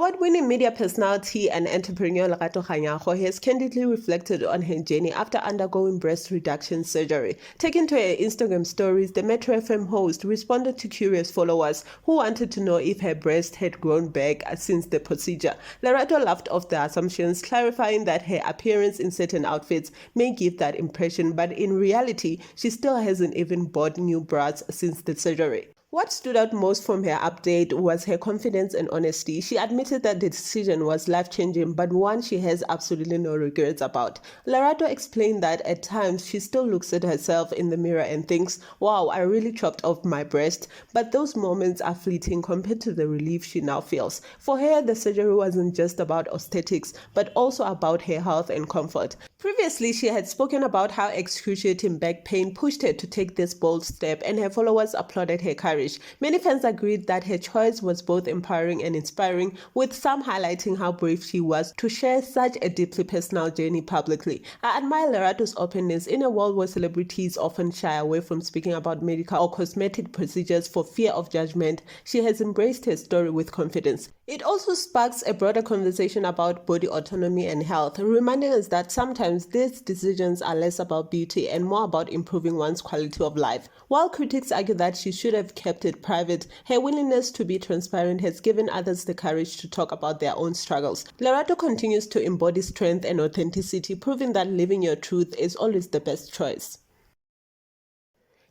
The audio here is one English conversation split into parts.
Award-winning media personality and entrepreneur Lerato Kganyago has candidly reflected on her journey after undergoing breast reduction surgery. Taken to her Instagram stories, the Metro FM host responded to curious followers who wanted to know if her breast had grown back since the procedure. Lerato laughed off the assumptions, clarifying that her appearance in certain outfits may give that impression, but in reality, she still hasn't even bought new bras since the surgery. What stood out most from her update was her confidence and honesty. She admitted that the decision was life-changing, but one she has absolutely no regrets about. Lerato explained that at times she still looks at herself in the mirror and thinks, wow, I really chopped off my breast, but those moments are fleeting compared to the relief she now feels. For her, the surgery wasn't just about aesthetics, but also about her health and comfort. Previously, she had spoken about how excruciating back pain pushed her to take this bold step, and her followers applauded her courage. Many fans agreed that her choice was both empowering and inspiring, with some highlighting how brave she was to share such a deeply personal journey publicly. I admire Lerato's openness in a world where celebrities often shy away from speaking about medical or cosmetic procedures for fear of judgment. She has embraced her story with confidence. It also sparks a broader conversation about body autonomy and health, reminding us that sometimes these decisions are less about beauty and more about improving one's quality of life. While critics argue that she should have kept it private, her willingness to be transparent has given others the courage to talk about their own struggles. Lerato continues to embody strength and authenticity, proving that living your truth is always the best choice.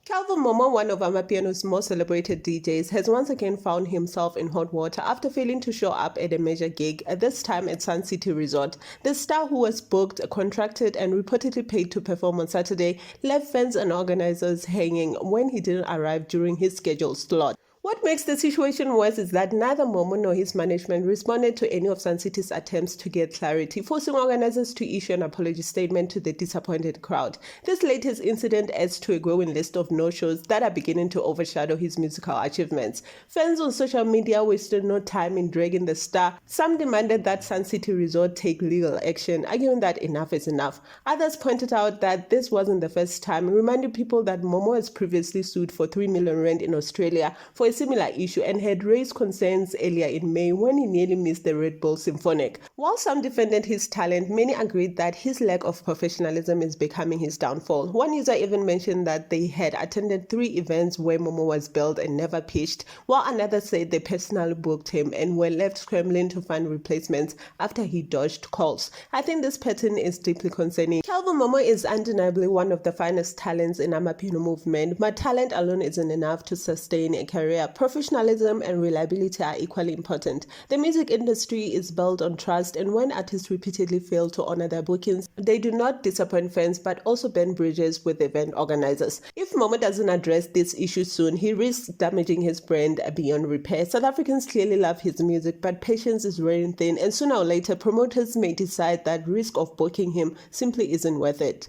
Kelvin Momo, one of Amapiano's most celebrated DJs, has once again found himself in hot water after failing to show up at a major gig, at this time at Mzansi Resort. The star, who was booked, contracted and reportedly paid to perform on Saturday, left fans and organizers hanging when he didn't arrive during his scheduled slot. What makes the situation worse is that neither Momo nor his management responded to any of Mzansi's attempts to get clarity, forcing organizers to issue an apology statement to the disappointed crowd. This latest incident adds to a growing list of no-shows that are beginning to overshadow his musical achievements. Fans on social media wasted no time in dragging the star. Some demanded that Mzansi Resort take legal action, arguing that enough is enough. Others pointed out that this wasn't the first time, reminding people that Momo has previously sued for R3 million in Australia for a similar issue and had raised concerns earlier in May when he nearly missed the Red Bull Symphonic. While some defended his talent, many agreed that his lack of professionalism is becoming his downfall. One user even mentioned that they had attended 3 events where Momo was billed and never pitched, while another said they personally booked him and were left scrambling to find replacements after he dodged calls. I think this pattern is deeply concerning. Kelvin Momo is undeniably one of the finest talents in Amapiano movement, but talent alone isn't enough to sustain a career. Professionalism and reliability are equally important. The music industry is built on trust, and when artists repeatedly fail to honor their bookings, they do not disappoint fans but also burn bridges with event organizers. If Momo doesn't address this issue soon, he risks damaging his brand beyond repair. South Africans clearly love his music, but patience is wearing thin, and sooner or later promoters may decide that risk of booking him simply isn't worth it.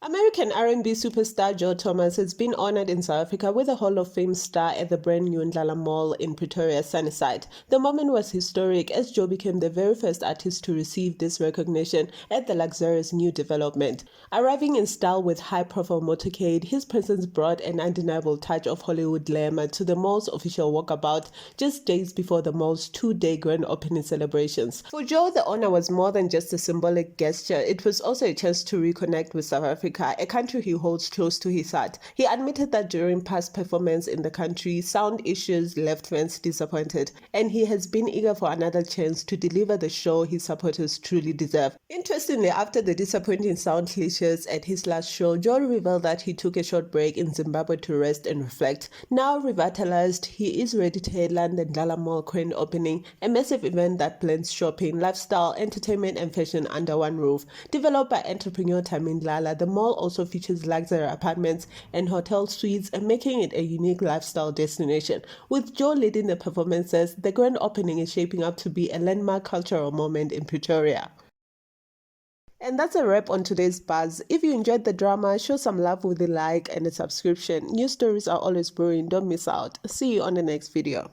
American R&B superstar Joe Thomas has been honored in South Africa with a Hall of Fame star at the brand new Ndlala Mall in Pretoria, Sunnyside. The moment was historic as Joe became the very first artist to receive this recognition at the luxurious new development. Arriving in style with high-profile motorcade, his presence brought an undeniable touch of Hollywood glamour to the mall's official walkabout just days before the mall's 2-day grand opening celebrations. For Joe, the honor was more than just a symbolic gesture. It was also a chance to reconnect with South Africa, a country he holds close to his heart. He admitted that during past performances in the country, sound issues left fans disappointed, and he has been eager for another chance to deliver the show his supporters truly deserve. Interestingly, after the disappointing sound cliches at his last show, Joe revealed that he took a short break in Zimbabwe to rest and reflect. Now revitalized, he is ready to headline the Ndlala Mall grand opening, a massive event that blends shopping, lifestyle, entertainment and fashion under one roof. Developed by entrepreneur Ndlala, the mall also features luxury apartments and hotel suites, and making it a unique lifestyle destination. With Joe leading the performances, the grand opening is shaping up to be a landmark cultural moment in Pretoria. And that's a wrap on today's Buzz. If you enjoyed the drama, show some love with a like and a subscription. New stories are always brewing, don't miss out. See you on the next video.